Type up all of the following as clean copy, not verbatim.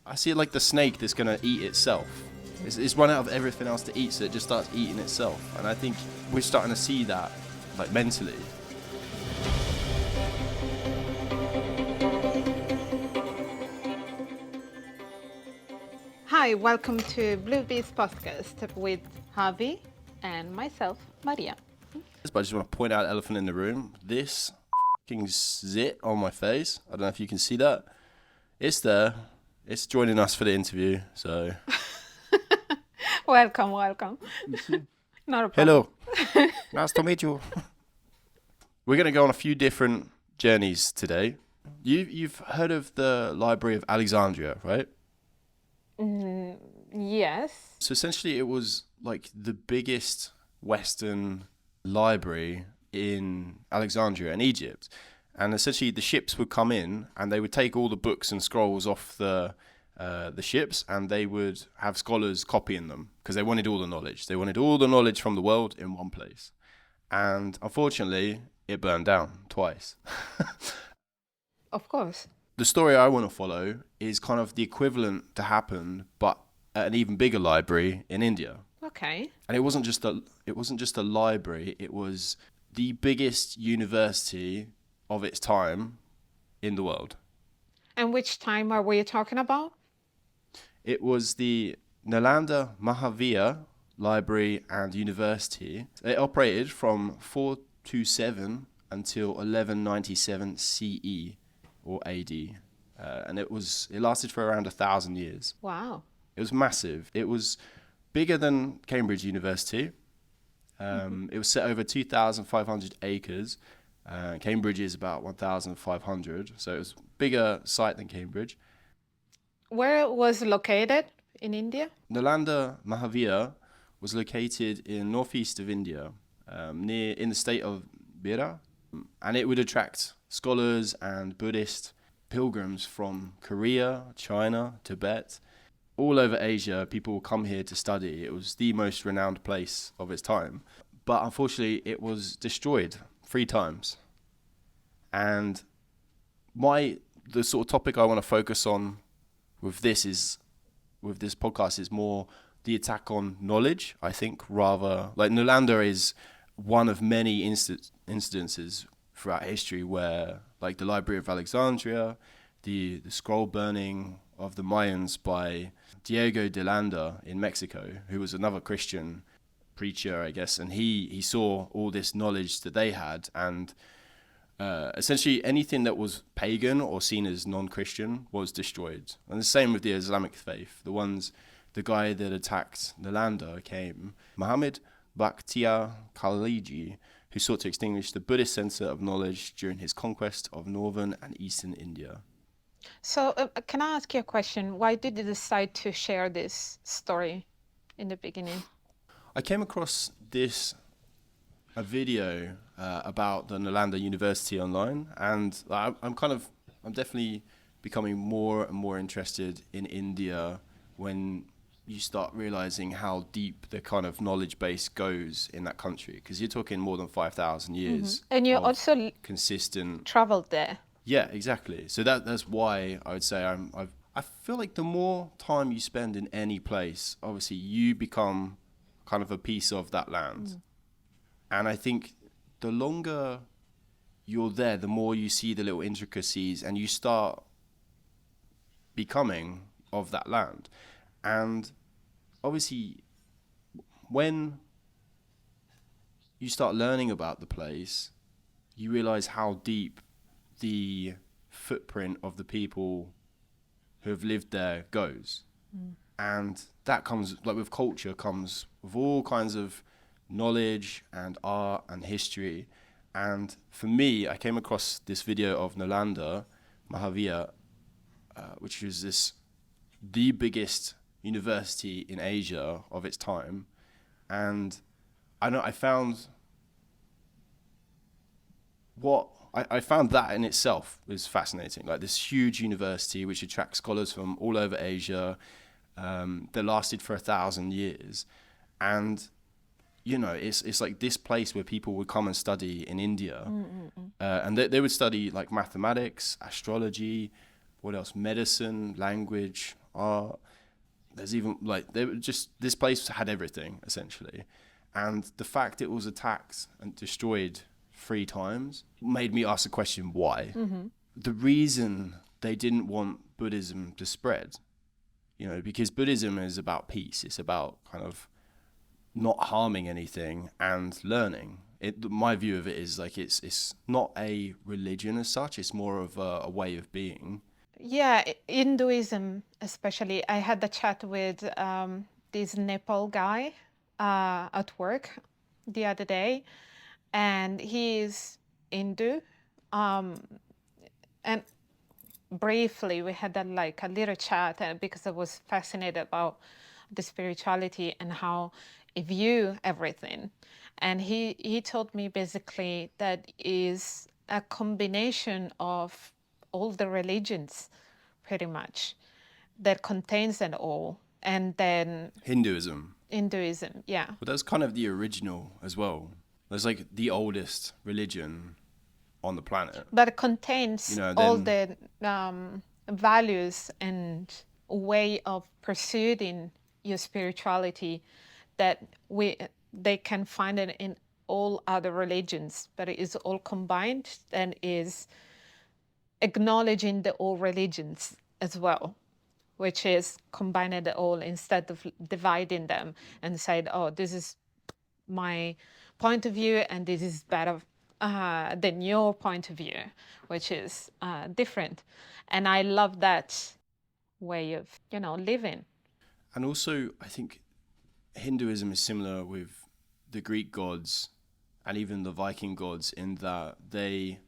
I see it like the snake that's going to eat itself. It's run out of everything else to eat, so it just starts eating itself. And I think we're starting to see that, like, mentally. Hi, welcome to Blue Bees podcast with Javi and myself, Maria. But I just want to point out the elephant in the room. This f***ing zit on my face. I don't know if you can see that. It's there. It's joining us for the interview, so... Welcome. Not a problem. Hello. Nice to meet you. We're going to go on a few different journeys today. You've heard of the Library of Alexandria, right? Yes. So essentially it was like the biggest Western library in Alexandria in Egypt. And essentially the ships would come in and they would take all the books and scrolls off the ships, and they would have scholars copying them because they wanted all the knowledge. They wanted all the knowledge from the world in one place. And unfortunately, it burned down twice. Of course. The story I want to follow is kind of the equivalent to happen, but at an even bigger library in India. Okay. And it wasn't just a library, it was the biggest university of its time in the world. And which time are we talking about? It was the Nalanda Library and University. It operated from 427 until 1197 CE or AD. And it lasted for around 1,000 years. Wow. It was massive. It was bigger than Cambridge University. It was set over 2,500 acres. Cambridge is about 1,500, so it was a bigger site than Cambridge. Where was it located in India? Nalanda Mahavira was located in northeast of India, in the state of Bihar, and it would attract scholars and Buddhist pilgrims from Korea, China, Tibet, all over Asia. People would come here to study. It was the most renowned place of its time, but unfortunately it was destroyed 3 times. And the sort of topic I want to focus on with this podcast is more the attack on knowledge, I think, rather like Nalanda is one of many incidences throughout history where, like the Library of Alexandria, the scroll burning of the Mayans by Diego de Landa in Mexico, who was another Christian preacher, I guess, and he saw all this knowledge that they had, and essentially anything that was pagan or seen as non-Christian was destroyed. And the same with the Islamic faith. The guy that attacked Nalanda came, Muhammad Bakhtiar Khaliji, who sought to extinguish the Buddhist center of knowledge during his conquest of northern and eastern India. So can I ask you a question? Why did you decide to share this story in the beginning? I came across a video about the Nalanda University online, and I'm definitely becoming more and more interested in India when you start realizing how deep the kind of knowledge base goes in that country, because you're talking more than 5,000 years. Mm-hmm. And you also consistent traveled there. Yeah, exactly. So that's why I would say I feel like the more time you spend in any place, obviously you become kind of a piece of that land. And I think the longer you're there, the more you see the little intricacies and you start becoming of that land. And obviously when you start learning about the place, you realize how deep the footprint of the people who have lived there goes. And that comes, like with culture, comes with all kinds of knowledge and art and history. And for me, I came across this video of Nalanda Mahavira, which is the biggest university in Asia of its time. And I found that in itself was fascinating. Like this huge university which attracts scholars from all over Asia, that lasted for 1,000 years. And you know, it's like this place where people would come and study in India. And they would study like mathematics, astrology, what else? Medicine, language, are there's even like they were just this place had everything essentially, and the fact it was attacked and destroyed 3 times made me ask the question why. The reason they didn't want Buddhism to spread, because Buddhism is about peace. It's about kind of not harming anything and learning. My view of it is like it's not a religion as such. It's more of a way of being. Yeah, Hinduism especially. I had a chat with this Nepal guy at work the other day, and he is Hindu. Um, and briefly, we had like a little chat because I was fascinated about the spirituality and how he view everything. And he told me basically that is a combination of all the religions, pretty much, that contains it all. And then Hinduism. Hinduism, yeah. But that's kind of the original as well. That's like the oldest religion on the planet. But it contains all Then the values and way of pursuing your spirituality that they can find it in all other religions, but it is all combined and is acknowledging the all religions as well, which is combining it all instead of dividing them and saying, oh, this is my point of view and this is better than your point of view, which is different. And I love that way of, living. and also I think Hinduism is similar with the Greek gods and even the Viking gods in that they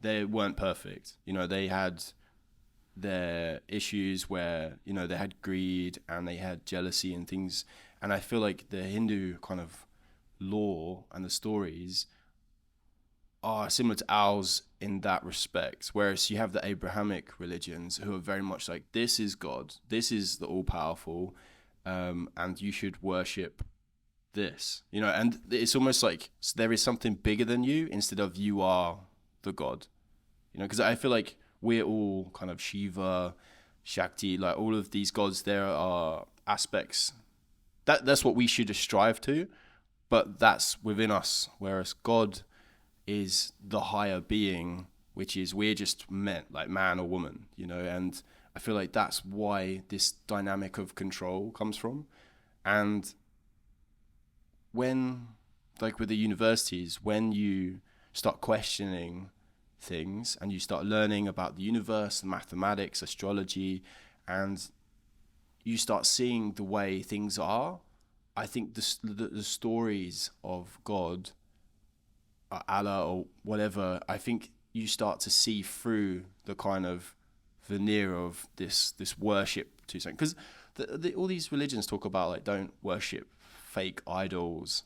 weren't perfect. They had their issues where, they had greed and they had jealousy and things. And I feel like the Hindu kind of lore and the stories are similar to ours in that respect. Whereas you have the Abrahamic religions who are very much like, this is God, this is the all powerful, and you should worship this, and it's almost like there is something bigger than you instead of you are the God, because I feel like we're all kind of Shiva, Shakti, like all of these gods. There are aspects that's what we should strive to, but that's within us, whereas God is the higher being, which is we're just meant like man or woman, and I feel like that's why this dynamic of control comes from. And when, like with the universities, when you start questioning things and you start learning about the universe, mathematics, astrology, and you start seeing the way things are, I think the stories of God, or Allah, or whatever, I think you start to see through the kind of veneer of this worship to something. Because all these religions talk about like don't worship fake idols,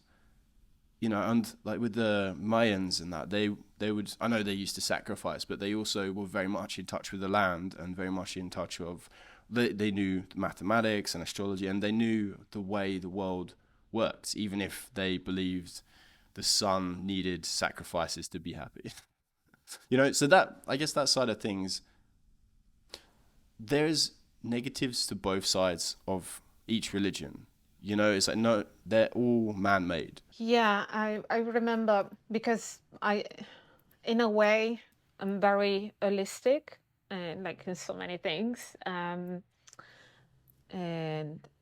and like with the Mayans and that, they would, I know they used to sacrifice, but they also were very much in touch with the land and very much in touch of, they knew mathematics and astrology, and they knew the way the world works, even if they believed the sun needed sacrifices to be happy. So that, I guess that side of things, there's negatives to both sides of each religion. It's like, no, they're all man-made. Yeah, I remember because in a way, I'm very holistic and like in so many things. And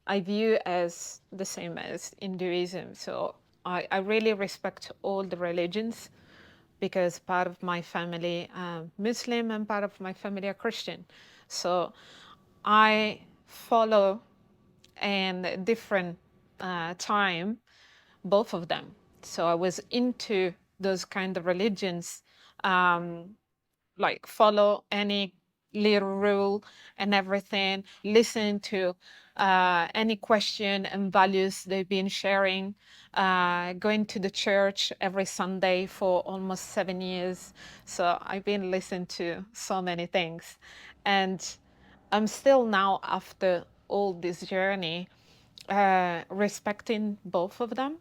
I view as the same as Hinduism. So I really respect all the religions because part of my family Muslim and part of my family are Christian. So I follow in different time both of them. So I was into those kind of religions, like follow any little rule and everything, listen to any question and values they've been sharing, going to the church every Sunday for almost 7 years. So I've been listening to so many things. And I'm still now, after all this journey, respecting both of them,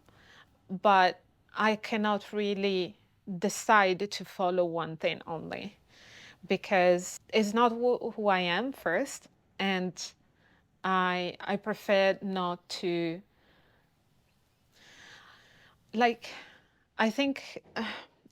but I cannot really decide to follow one thing only because it's not who I am first. and I prefer not to, like, I think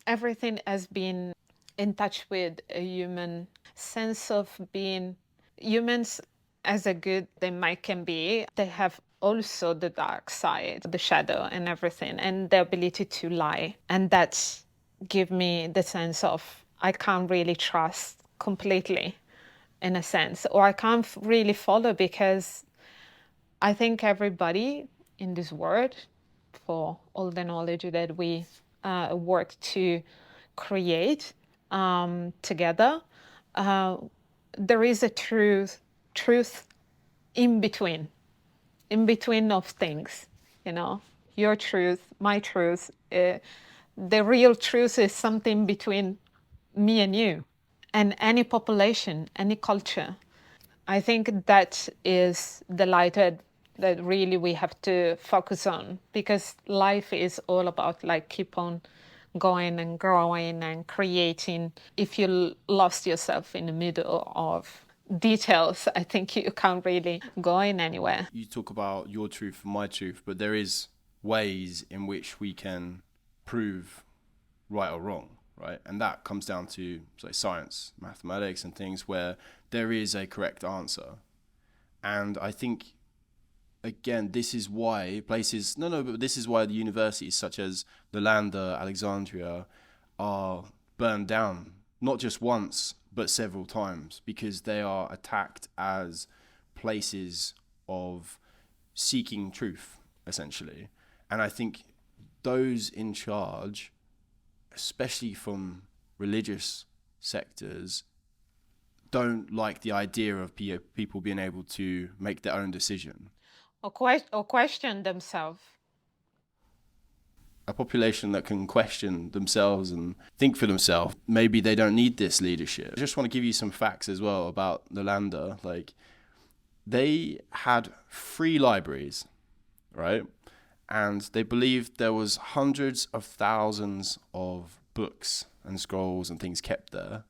everything has been in touch with a human sense of being humans. As a good they might can be, they have also the dark side, the shadow and everything, and the ability to lie. And that give me the sense of I can't really trust completely, in a sense, or I can't really follow, because I think everybody in this world, for all the knowledge that we work to create together, uh, there is a truth in between of things, you know, your truth, my truth. The real truth is something between me and you, and any population, any culture. I think that is the light that really we have to focus on, because life is all about like keep on going and growing and creating. If you lost yourself in the middle of details, I think you can't really go in anywhere. You talk about your truth and my truth, but there is ways in which we can prove right or wrong, right? And that comes down to say science, mathematics, and things where there is a correct answer. And I think again, this is why places but this is why the universities such as Nalanda, Alexandria are burned down, not just once, but several times, because they are attacked as places of seeking truth, essentially. And I think those in charge, especially from religious sectors, don't like the idea of people being able to make their own decision. Or question themselves. A population that can question themselves and think for themselves, maybe they don't need this leadership. I just want to give you some facts as well about Nalanda. Like, they had 3 libraries, right? And they believed there was hundreds of thousands of books and scrolls and things kept there.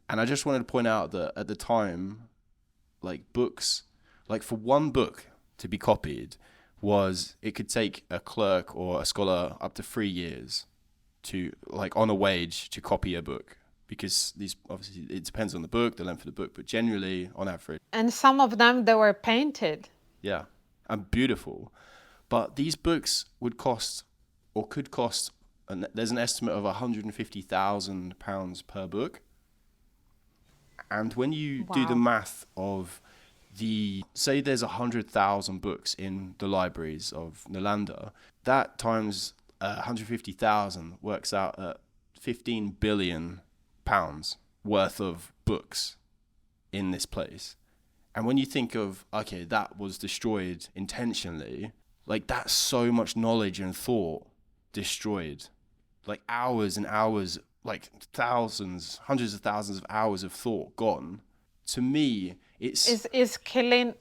And I just wanted to point out that at the time, like books, like for one book to be copied, it could take a clerk or a scholar up to 3 years to, like, on a wage to copy a book, because these obviously it depends on the book, the length of the book, but generally on average. And some of them, they were painted. Yeah, and beautiful. But these books would cost, or could cost, and there's an estimate of £150,000 per book. And when you do the Wow. math of say there's 100,000 books in the libraries of Nalanda, that times 150,000 works out at £15 billion worth of books in this place. And when you think of, okay, that was destroyed intentionally, like that's so much knowledge and thought destroyed. Like hours and hours, like thousands, hundreds of thousands of hours of thought gone. To me, It's killing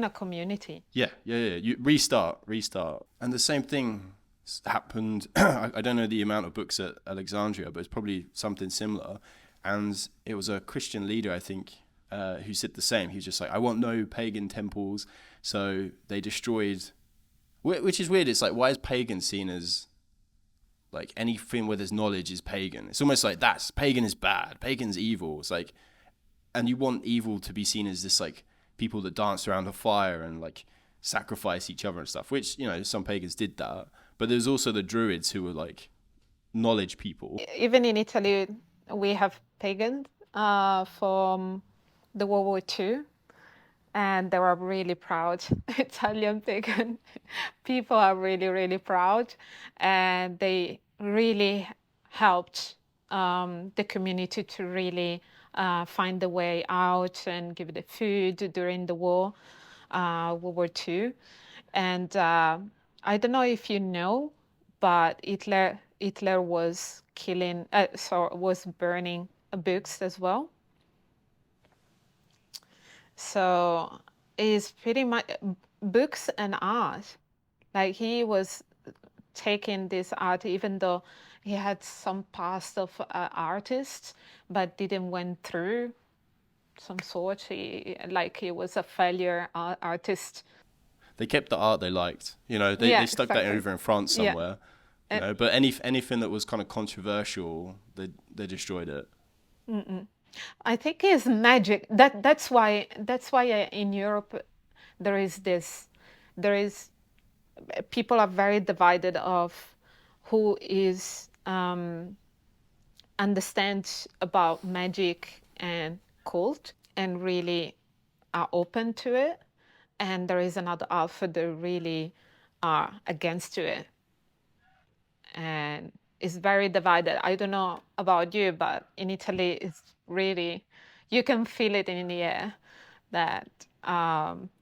a community. Yeah. You restart. And the same thing happened. I don't know the amount of books at Alexandria, but it's probably something similar. And it was a Christian leader, I think, who said the same. He was just like, I want no pagan temples. So they destroyed, which is weird. It's like, why is pagan seen as, like, anything where there's knowledge is pagan? It's almost like pagan is bad. Pagan's evil. It's like, and you want evil to be seen as this, like, people that dance around a fire and, like, sacrifice each other and stuff, which, you know, some pagans did that. But there's also the Druids who were, like, knowledge people. Even in Italy, we have pagans from the World War II, and they were really proud. Italian pagan people are really, really proud, and they really helped the community to really find the way out and give the food during the war, World War II. And I don't know if you know, but Hitler was was burning books as well. So it's pretty much books and art. Like he was taking this art, even though he had some past of artists, but didn't went through some sort. He was a failure artist. They kept the art they liked. They Yeah, stuck that exactly. over in France Yeah. somewhere. And But anything that was kind of controversial, they destroyed it. I think it's magic. That's why in Europe there is this there is people are very divided of who is understands about magic and cult and really are open to it, and there is another half that really are against to it, and it's very divided. I don't know about you, but in Italy, it's really, you can feel it in the air that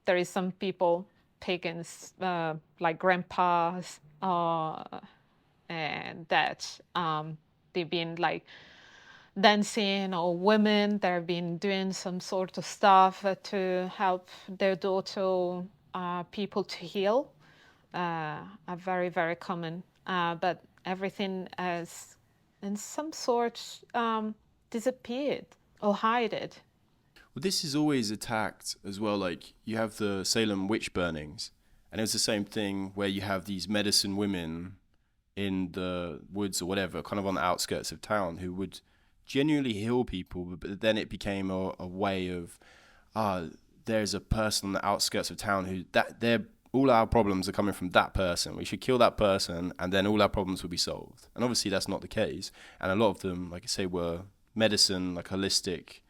there is some people, pagans, like grandpas, and that they've been like dancing, or women that have been doing some sort of stuff to help their daughter, people to heal, are very, very common. But everything has, in some sort, disappeared or hided. Well, this is always attacked as well. Like you have the Salem witch burnings, and it was the same thing where you have these medicine women in the woods or whatever, kind of on the outskirts of town, who would genuinely heal people. But then it became a way of, ah, there's a person on the outskirts of town who that they're all our problems are coming from that person. We should kill that person, and then all our problems will be solved. And obviously, that's not the case. And a lot of them, like I say, were medicine, like holistic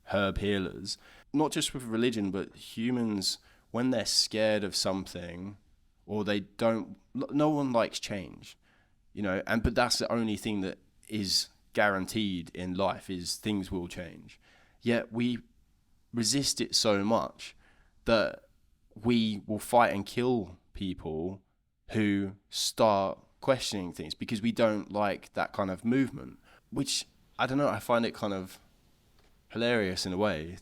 herb healers. Not just with religion, but humans, when they're scared of something, or they don't, no one likes change, but that's the only thing that is guaranteed in life is things will change. Yet we resist it so much that we will fight and kill people who start questioning things because we don't like that kind of movement, which I don't know, I find it kind of hilarious in a way.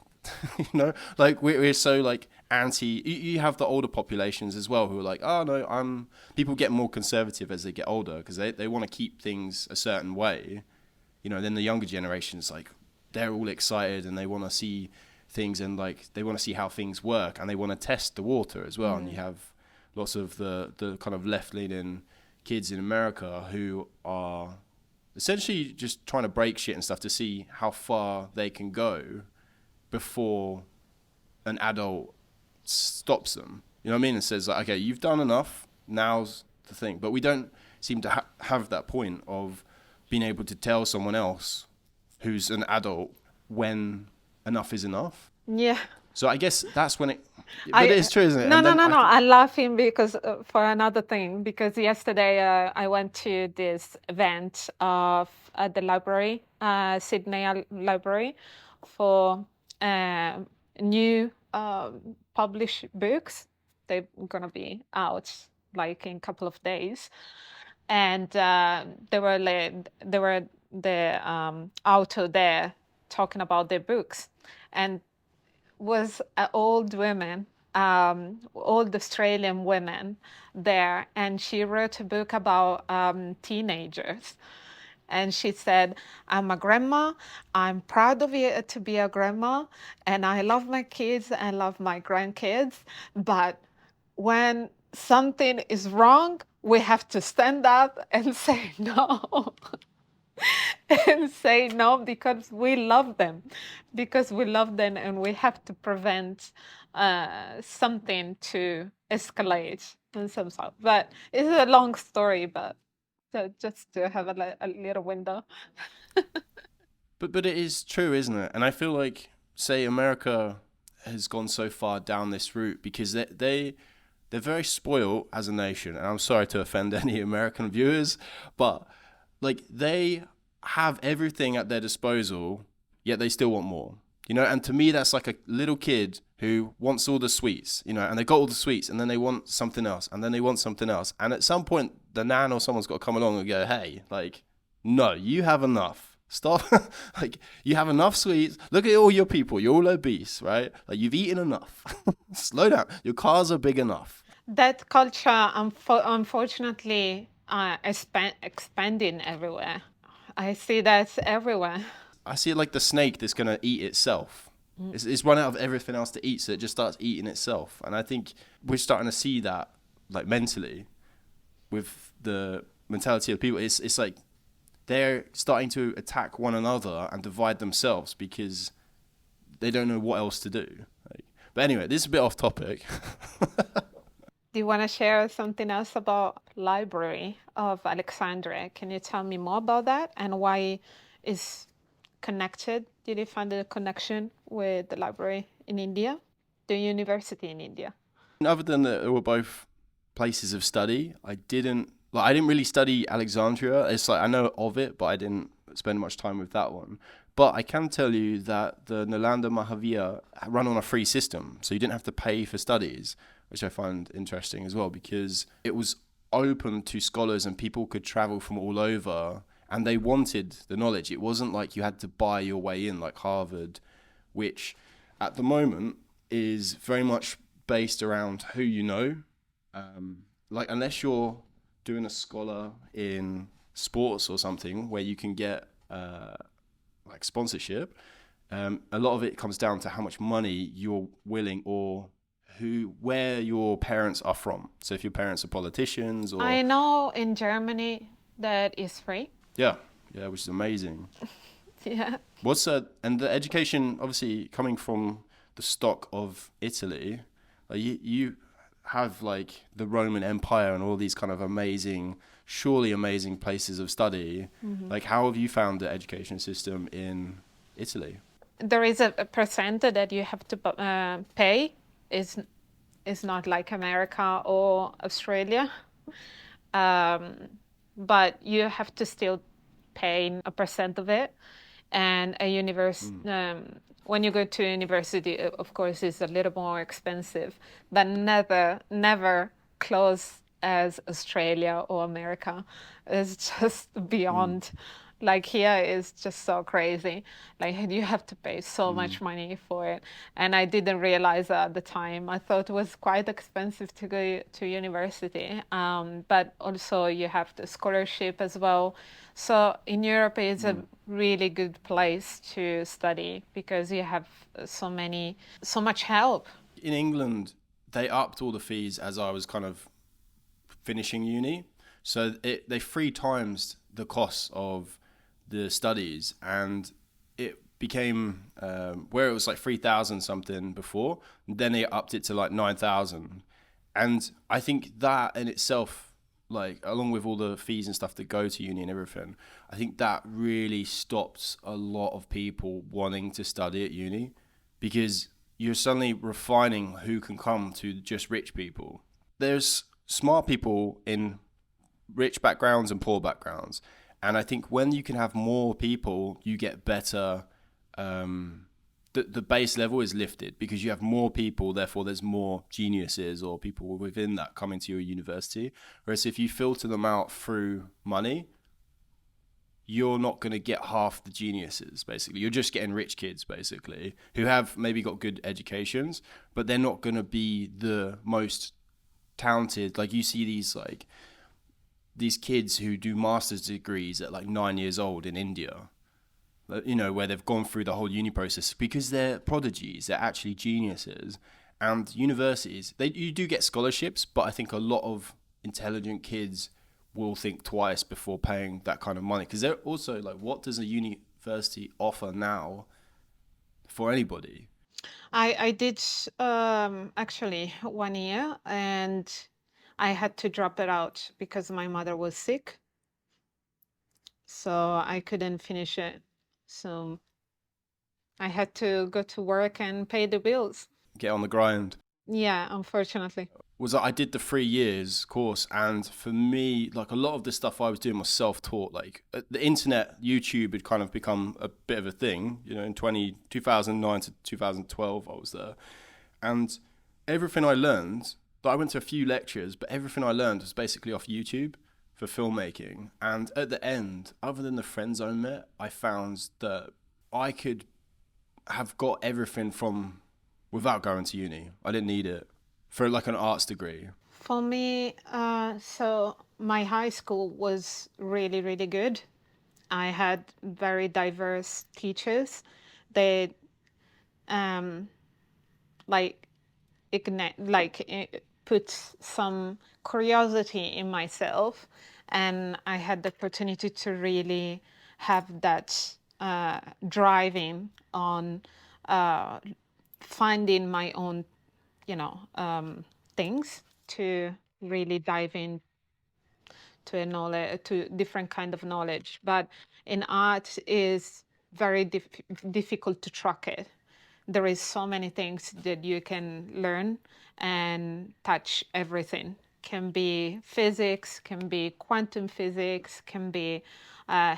Like we're so like anti. You have the older populations as well who are like, oh no, people get more conservative as they get older because they want to keep things a certain way. Then the younger generations, like, they're all excited and they want to see things, and like they want to see how things work, and they want to test the water as well. And you have lots of the kind of left-leaning kids in America who are essentially just trying to break shit and stuff to see how far they can go before an adult stops them. You know what I mean? And says, like, okay, you've done enough, now's the thing. But we don't seem to have that point of being able to tell someone else who's an adult when enough is enough. Yeah. So I guess that's when but I it's true, isn't it? No, And no, then no, no. I'm laughing because for another thing. Because yesterday I went to this event at the library, Sydney Library, for new published books. They're gonna be out like in a couple of days, and there were the author there talking about their books, and was old women, old Australian women there, and she wrote a book about teenagers. And she said, I'm a grandma. I'm proud of it to be a grandma. And I love my kids. I love my grandkids. But when something is wrong, we have to stand up and say no. And say no because we love them, and we have to prevent something to escalate in some sort. But it's a long story, but just to have a little window. But it is true, isn't it? And I feel like, say, America has gone so far down this route because they're very spoiled as a nation. And I'm sorry to offend any American viewers, but like they have everything at their disposal, yet they still want more. And to me, that's like a little kid who wants all the sweets, and they got all the sweets, and then they want something else, and then they want something else. And at some point, the nan or someone's got to come along and go, hey, like, no, you have enough. Stop. Like, you have enough sweets. Look at all your people. You're all obese, right? Like, you've eaten enough. Slow down. Your cars are big enough. That culture, unfortunately, expanding everywhere. I see that everywhere. I see it like the snake that's going to eat itself. It's run out of everything else to eat, so it just starts eating itself. And I think we're starting to see that, like mentally, with the mentality of people. It's like they're starting to attack one another and divide themselves because they don't know what else to do. Like, but anyway, this is a bit off topic. Do you want to share something else about Library of Alexandria? Can you tell me more about that and why is connected? Did you find a connection with the library in India, the university in India? Other than that, they were both places of study. I didn't really study Alexandria. It's like I know of it, but I didn't spend much time with that one. But I can tell you that the Nalanda Mahavir run on a free system, so you didn't have to pay for studies, which I find interesting as well because it was open to scholars and people could travel from all over and they wanted the knowledge. It wasn't like you had to buy your way in like Harvard, which at the moment is very much based around who you know. Like unless you're doing a scholar in sports or something where you can get like sponsorship, a lot of it comes down to how much money you're willing or where your parents are from. So if your parents are politicians or I know in Germany that is free. yeah, yeah, which is amazing. Yeah. And the education obviously coming from the stock of Italy, you have like the Roman Empire and all these kind of surely amazing places of study. Like how have you found the education system in Italy? There is a percentage that you have to pay. Is not like America or Australia, but you have to still pay a percent of it. And a when you go to university, of course, it's a little more expensive, but never close as Australia or America. It's just beyond. Like here is just so crazy. Like you have to pay so much money for it. And I didn't realize that at the time. I thought it was quite expensive to go to university. But also you have the scholarship as well. So in Europe, it's a really good place to study because you have so much help. In England, they upped all the fees as I was kind of finishing uni. So they 3 times the cost of the studies, and it became where it was like 3,000 something before, then they upped it to like 9,000. And I think that in itself, like along with all the fees and stuff that go to uni and everything, I think that really stops a lot of people wanting to study at uni because you're suddenly refining who can come to just rich people. There's smart people in rich backgrounds and poor backgrounds. And I think when you can have more people, you get better. The base level is lifted because you have more people, therefore there's more geniuses or people within that coming to your university. Whereas if you filter them out through money, you're not going to get half the geniuses, basically. You're just getting rich kids, basically, who have maybe got good educations, but they're not going to be the most talented. Like you see these kids who do master's degrees at like 9 years old in India, you know, where they've gone through the whole uni process because they're prodigies, they're actually geniuses. And universities, you do get scholarships, but I think a lot of intelligent kids will think twice before paying that kind of money because they're also like, what does a university offer now for anybody? I did actually 1 year and I had to drop it out because my mother was sick. So I couldn't finish it. So I had to go to work and pay the bills. Get on the grind. Yeah, unfortunately. Was I did the 3 years course, and for me, like a lot of the stuff I was doing was self-taught. Like the internet, YouTube had kind of become a bit of a thing, you know, in 2009 to 2012 I was there. And everything I learned, I went to a few lectures, but everything I learned was basically off YouTube for filmmaking. And at the end, other than the friends I met, I found that I could have got everything from without going to uni. I didn't need it for like an arts degree. For me, so my high school was really, really good. I had very diverse teachers. They um, like ignite, like put some curiosity in myself, and I had the opportunity to really have that driving on uh, finding my own, things to really dive in to a knowledge, to different kind of knowledge. But in art is very difficult to track it. There is so many things that you can learn and touch everything. Can be physics, can be quantum physics, can be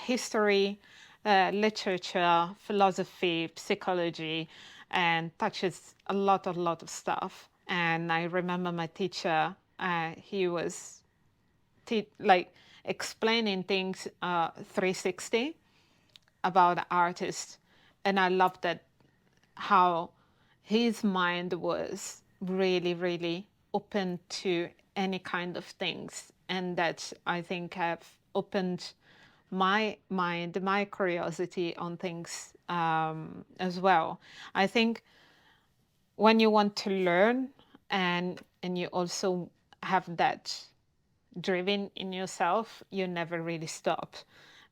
history, literature, philosophy, psychology, and touches a lot of stuff. And I remember my teacher, he was like explaining things 360 about the artist, and I loved that how his mind was really open to any kind of things, and that I think have opened my mind, my curiosity on things as well. I think when you want to learn and you also have that driven in yourself, you never really stop.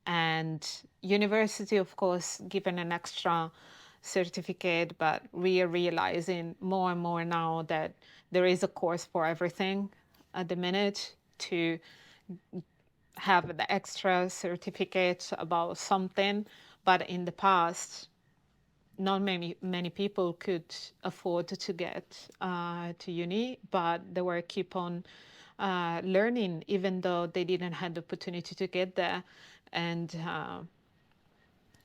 And university, of course, given an extra certificate, but we are realizing more and more now that there is a course for everything at the minute to have the extra certificate about something. But in the past, not many people could afford to get to uni, but they were keep on learning even though they didn't have the opportunity to get there. And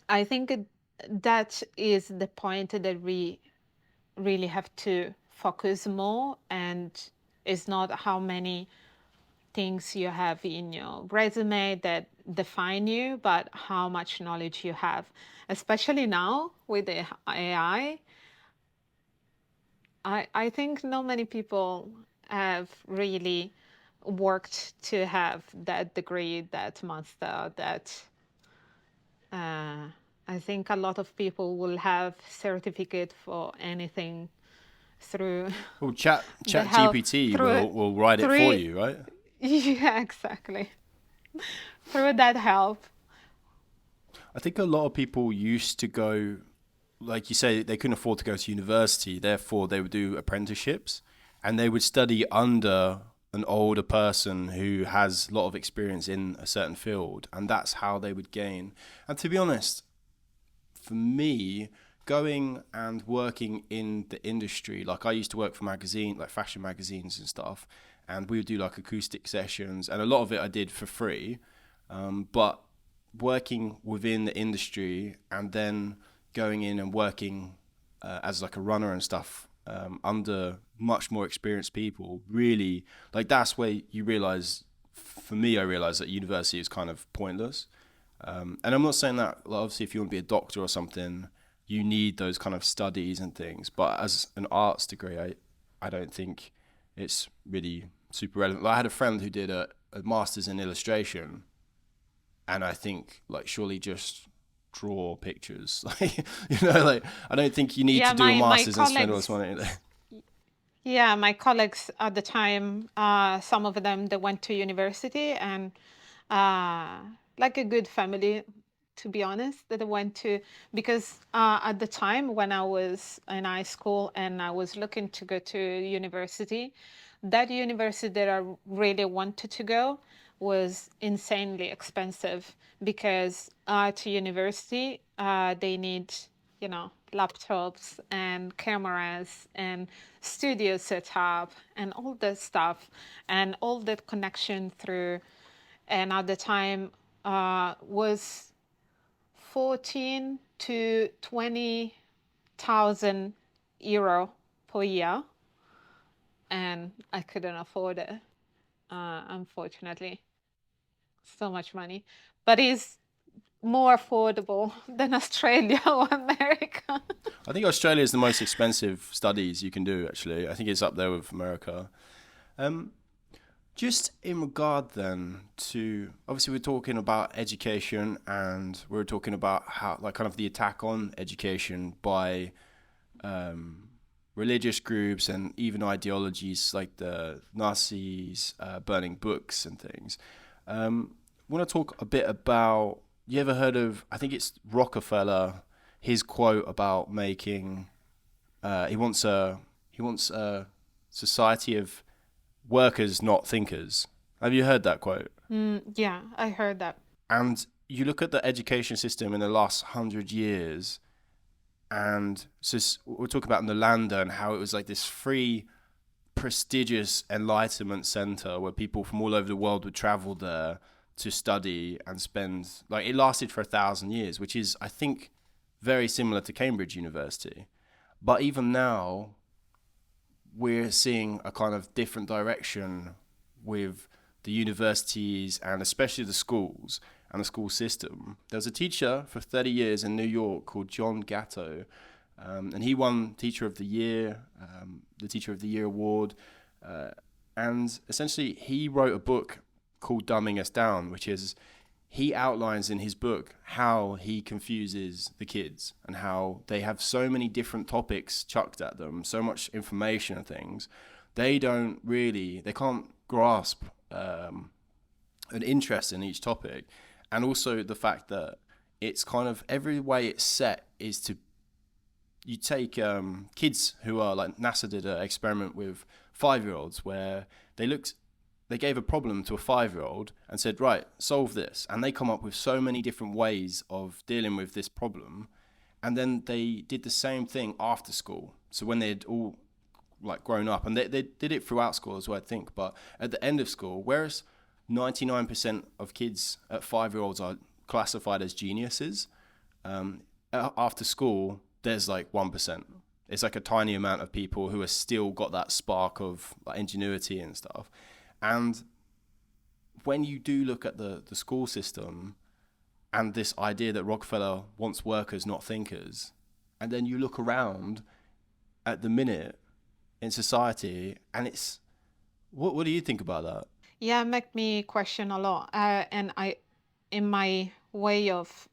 I think that is the point that we really have to focus more, and it's not how many things you have in your resume that define you, but how much knowledge you have. Especially now with the AI, I think not many people have really worked to have that degree, that master, that I think a lot of people will have certificate for anything through Well, chat the chat help GPT through will write it for through you, right? yeah, exactly, through that help. I think a lot of people used to go, like you say, they couldn't afford to go to university, therefore they would do apprenticeships, and they would study under an older person who has a lot of experience in a certain field, and that's how they would gain. And to be honest, for me, going and working in the industry, like I used to work for like fashion magazines and stuff, and we would do like acoustic sessions, and a lot of it I did for free. But working within the industry and then going in and working as like a runner and stuff under much more experienced people, really, like that's where you realize. For me, I realized that university is kind of pointless. And I'm not saying that, like, obviously, if you want to be a doctor or something, you need those kind of studies and things. But as an arts degree, I don't think it's really super relevant. Like, I had a friend who did a master's in illustration, and I think, like, surely just draw pictures. Like, like, I don't think you need Yeah, to do a my master's and spend all this colleagues. money. Yeah, my colleagues at the time, some of them they went to university, and uh, like a good family, to be honest, that I went to, because at the time when I was in high school and I was looking to go to university, that university that I really wanted to go was insanely expensive, because at university they need, laptops and cameras and studio setup and all that stuff and all that connection through. And at the time was 14 to 20,000 euro per year, and I couldn't afford it, unfortunately. So much money, but it's more affordable than Australia or America. I think Australia is the most expensive studies you can do, actually. I think it's up there with America. Um, Just in regard then to, obviously we're talking about education, and we're talking about how, like, kind of the attack on education by um, religious groups and even ideologies like the Nazis burning books and things. I want to talk a bit about. You ever heard of? I think it's Rockefeller. His quote about making. He wants a society of workers, not thinkers. Have you heard that quote? Yeah, I heard that. And you look at the education system in the last 100 years, and so we're talking about Nalanda and how it was like this free, prestigious enlightenment center where people from all over the world would travel there to study and spend. Like it lasted for 1,000 years, which is, I think, very similar to Cambridge University. But even now, we're seeing a kind of different direction with the universities and especially the schools and the school system. There was a teacher for 30 years in New York called John Gatto, and he won Teacher of the Year, the Teacher of the Year award. Uh, and essentially, he wrote a book called Dumbing Us Down, which is he outlines in his book how he confuses the kids and how they have so many different topics chucked at them, so much information and things. They can't grasp an interest in each topic. And also the fact that it's kind of every way it's set is to you take kids who are like NASA did an experiment with 5-year-olds where they gave a problem to a 5-year-old and said, right, solve this, and they come up with so many different ways of dealing with this problem, and then they did the same thing after school. So when they'd all like grown up, and they did it throughout school as well, I think, but at the end of school, whereas 99% of kids at 5-year-olds are classified as geniuses, after school there's like 1%. It's like a tiny amount of people who are still got that spark of like ingenuity and stuff. And when you do look at the school system and this idea that Rockefeller wants workers, not thinkers, and then you look around at the minute in society, and it's what do you think about that? Yeah, make me question a lot. And in my way of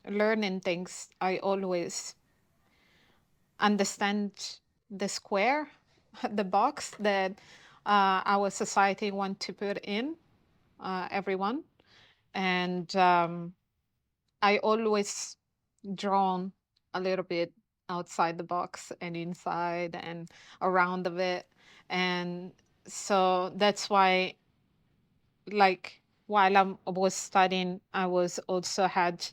learning things, I always understand the square, the box that our society want to put in everyone. And I always drawn a little bit outside the box and inside and around of it. And so that's why, like, while I was studying, I was also had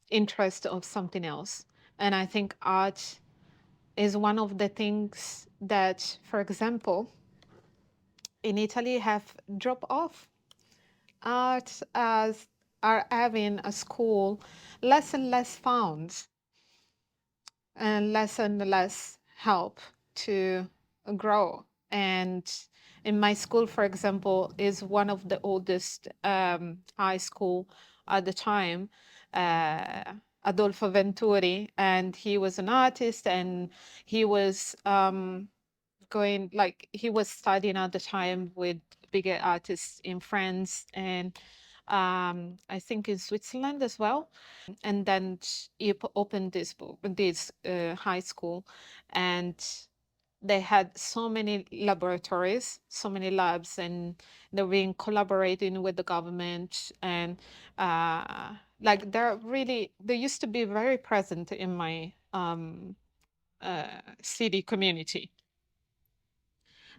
interest of something else. And I think art is one of the things that, for example, in Italy have dropped off. Art as are having a school less and less found and less help to grow. And in my school, for example, is one of the oldest high school at the time, uh, Adolfo Venturi, and he was an artist, and he was he was studying at the time with bigger artists in France and I think in Switzerland as well. And then he opened this high school, and they had so many laboratories, so many labs, and they were being collaborating with the government. And like they used to be very present in my city community.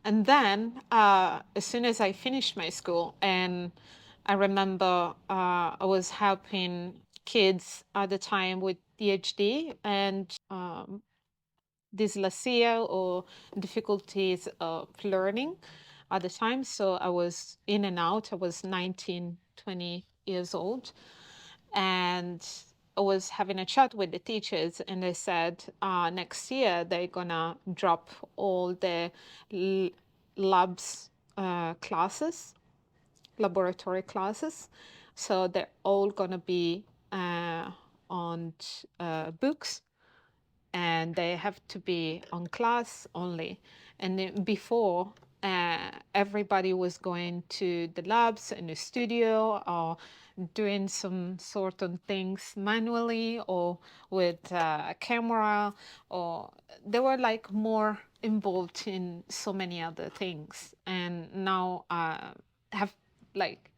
And then, as soon as I finished my school, and I remember I was helping kids at the time with PhD and dyslexia or difficulties of learning at the time. So I was in and out. I was 19, 20 years old. And I was having a chat with the teachers, and they said next year they're gonna drop all the l- labs classes, laboratory classes. So they're all gonna be on books, and they have to be on class only. And before, everybody was going to the labs in the studio or doing some sort of things manually or with a camera, or they were like more involved in so many other things. And now have like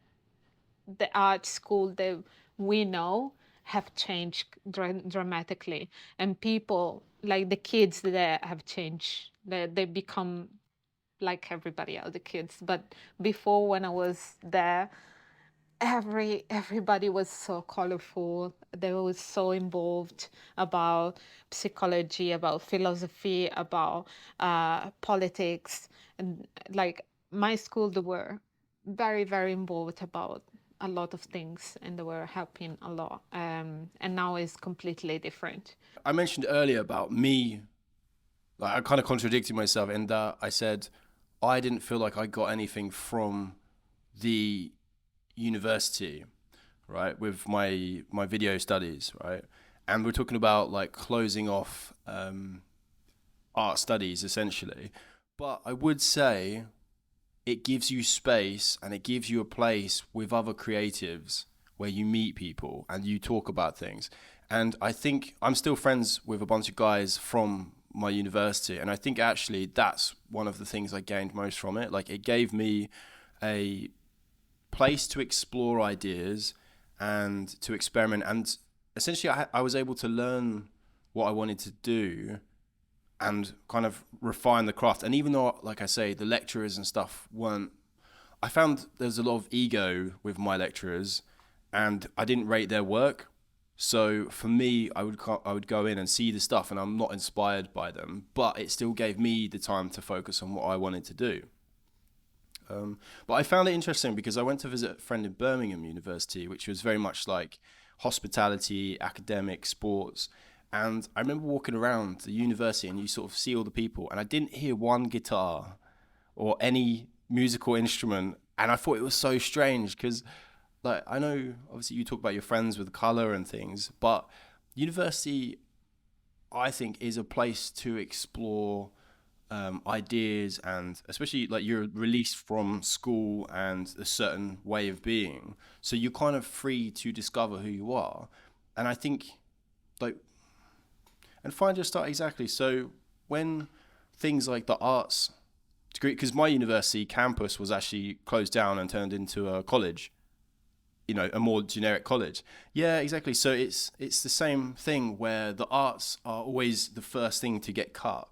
the art school that we know have changed dramatically, and people like the kids there have changed. They become like everybody else, the kids. But before, when I was there, everybody was so colorful. They were so involved about psychology, about philosophy, about politics, and like my school, they were very involved about a lot of things, and they were helping a lot. And now it's completely different. I mentioned earlier about me, like I kind of contradicted myself in that I said I didn't feel like I got anything from the university, right, with my video studies, right? And we're talking about like closing off art studies essentially. But I would say it gives you space and it gives you a place with other creatives where you meet people and you talk about things. And I think I'm still friends with a bunch of guys from my university, and I think actually that's one of the things I gained most from it. Like, it gave me a place to explore ideas and to experiment, and essentially I was able to learn what I wanted to do and kind of refine the craft. And even though, like I say, the lecturers and stuff weren't, I found there's a lot of ego with my lecturers, and I didn't rate their work. So for me, I would go in and see the stuff, and I'm not inspired by them, but it still gave me the time to focus on what I wanted to do. But I found it interesting because I went to visit a friend in Birmingham University, which was very much like hospitality, academic, sports. And I remember walking around the university and you sort of see all the people, and I didn't hear one guitar or any musical instrument. And I thought it was so strange because, like, I know obviously you talk about your friends with color and things, but university, I think, is a place to explore ideas, and especially like you're released from school and a certain way of being, so you're kind of free to discover who you are. And I think, like, and find your style. Exactly. So when things like the arts degree, because my university campus was actually closed down and turned into a college, a more generic college. Yeah, exactly. So it's the same thing where the arts are always the first thing to get cut,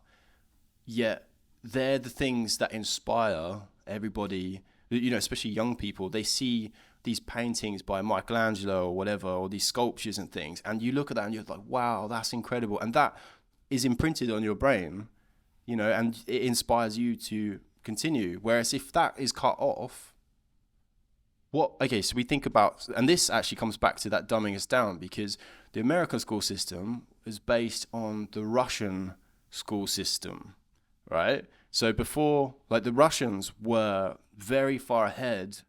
yet they're the things that inspire everybody, especially young people. They see these paintings by Michelangelo or whatever, or these sculptures and things, and you look at that and you're like, wow, that's incredible. And that is imprinted on your brain, and it inspires you to continue. Whereas if that is cut off, so we think about, and this actually comes back to that dumbing us down, because the American school system is based on the Russian school system, right? So before, like, the Russians were very far ahead.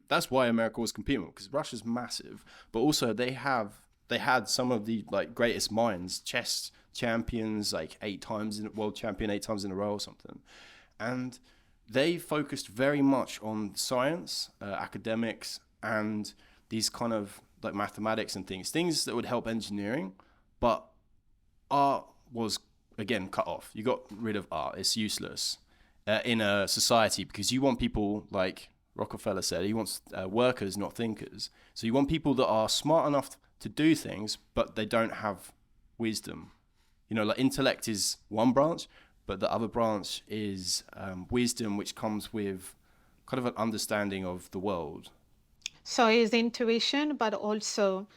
That's why America was competing, because Russia's massive, but also they had some of the like greatest minds, chess champions, like world champion 8 times in a row or something, and they focused very much on science, academics, and these kind of like mathematics and things that would help engineering, but art was again cut off. You got rid of art; it's useless in a society, because you want people, like Rockefeller said, he wants workers, not thinkers. So you want people that are smart enough to do things, but they don't have wisdom. Like, intellect is one branch, but the other branch is wisdom, which comes with kind of an understanding of the world. So it's intuition, but also,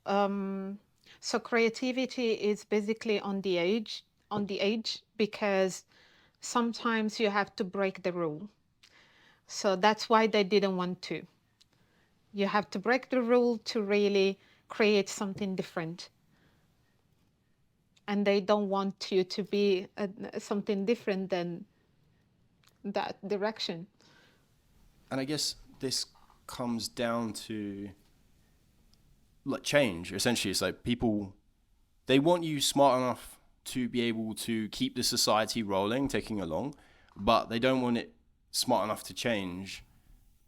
so creativity is basically on the edge, because sometimes you have to break the rule. So that's why they didn't want to. You have to break the rule to really create something different. And they don't want you to be something different than that direction. And I guess this comes down to like change. Essentially, it's like people, they want you smart enough to be able to keep the society rolling, taking along, but they don't want it smart enough to change,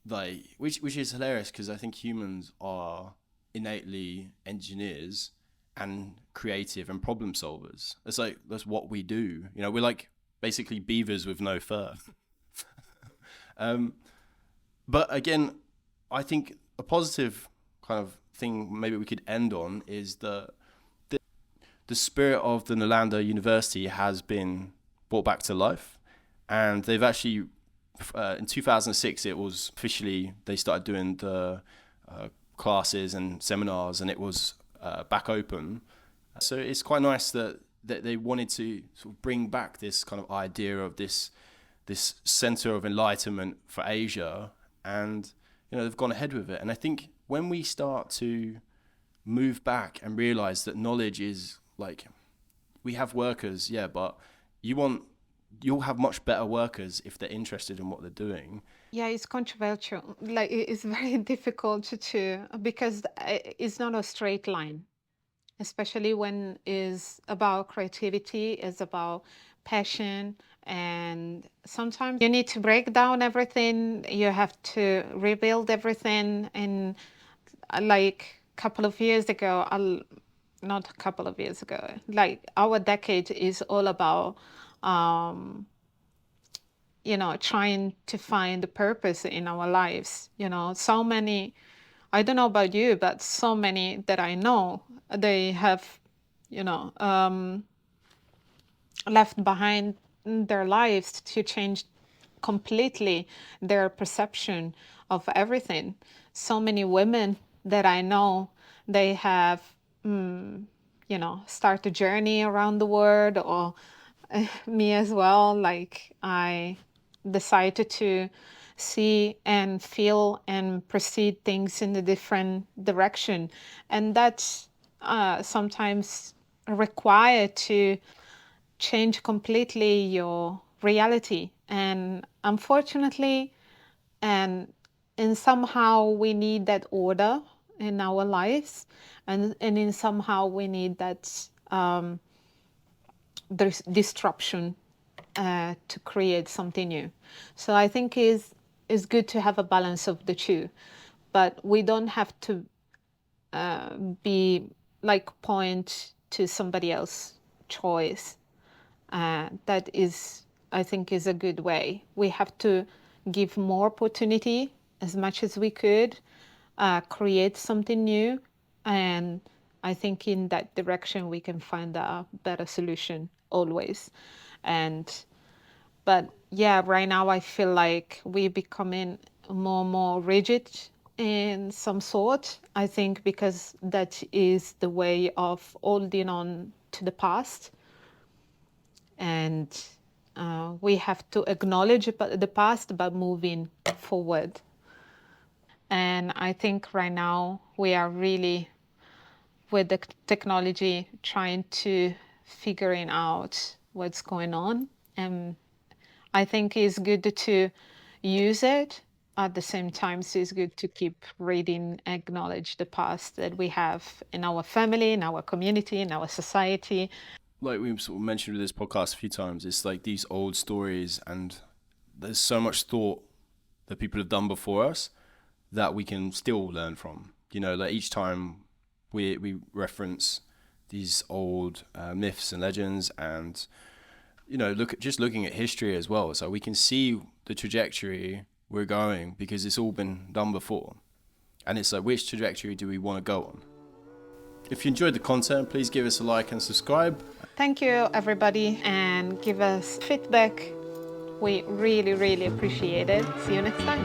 like which is hilarious because I think humans are innately engineers and creative and problem solvers. It's like that's what we do. You know, we're like basically beavers with no fur. um, but again, I think a positive kind of thing maybe we could end on is the spirit of the Nalanda University has been brought back to life, and they've actually in 2006 it was officially they started doing the classes and seminars, and it was back open. So it's quite nice that they wanted to sort of bring back this kind of idea of this center of enlightenment for Asia, and they've gone ahead with it. And I think when we start to move back and realize that knowledge is like, we have workers, yeah, but you'll have much better workers if they're interested in what they're doing. Yeah, it's controversial. Like it's very difficult to because it's not a straight line, especially when it's about creativity, it's about passion, and sometimes you need to break down everything. You have to rebuild everything. And like a couple of years ago, not a couple of years ago, like our decade is all about trying to find the purpose in our lives. So many, I don't know about you, but so many that I know, they have, left behind their lives to change completely their perception of everything. So many women that I know, they have, start a journey around the world, or me as well. Like I decided to see and feel and perceive things in a different direction, and that's sometimes required to change completely your reality. And unfortunately, and in somehow we need that order in our lives, and in somehow we need that there's disruption to create something new. So I think is good to have a balance of the two, but we don't have to be like point to somebody else's choice. That is, I think, is a good way. We have to give more opportunity as much as we could, create something new, and I think in that direction we can find a better solution always. But yeah, right now I feel like we're becoming more and more rigid in some sort. I think because that is the way of holding on to the past, and we have to acknowledge the past but moving forward. And I think right now we are really, with the technology, trying to figuring out what's going on. And I think it's good to use it. At the same time, it's good to keep reading, acknowledge the past that we have in our family, in our community, in our society. Like we've sort of mentioned with this podcast a few times, it's like these old stories, and there's so much thought that people have done before us that we can still learn from. Like each time we reference these old myths and legends, and looking at history as well, so we can see the trajectory we're going, because it's all been done before, and it's like, which trajectory do we want to go on? If you enjoyed the content, please give us a like and subscribe. Thank you, everybody, and give us feedback. We really, really appreciate it. See you next time.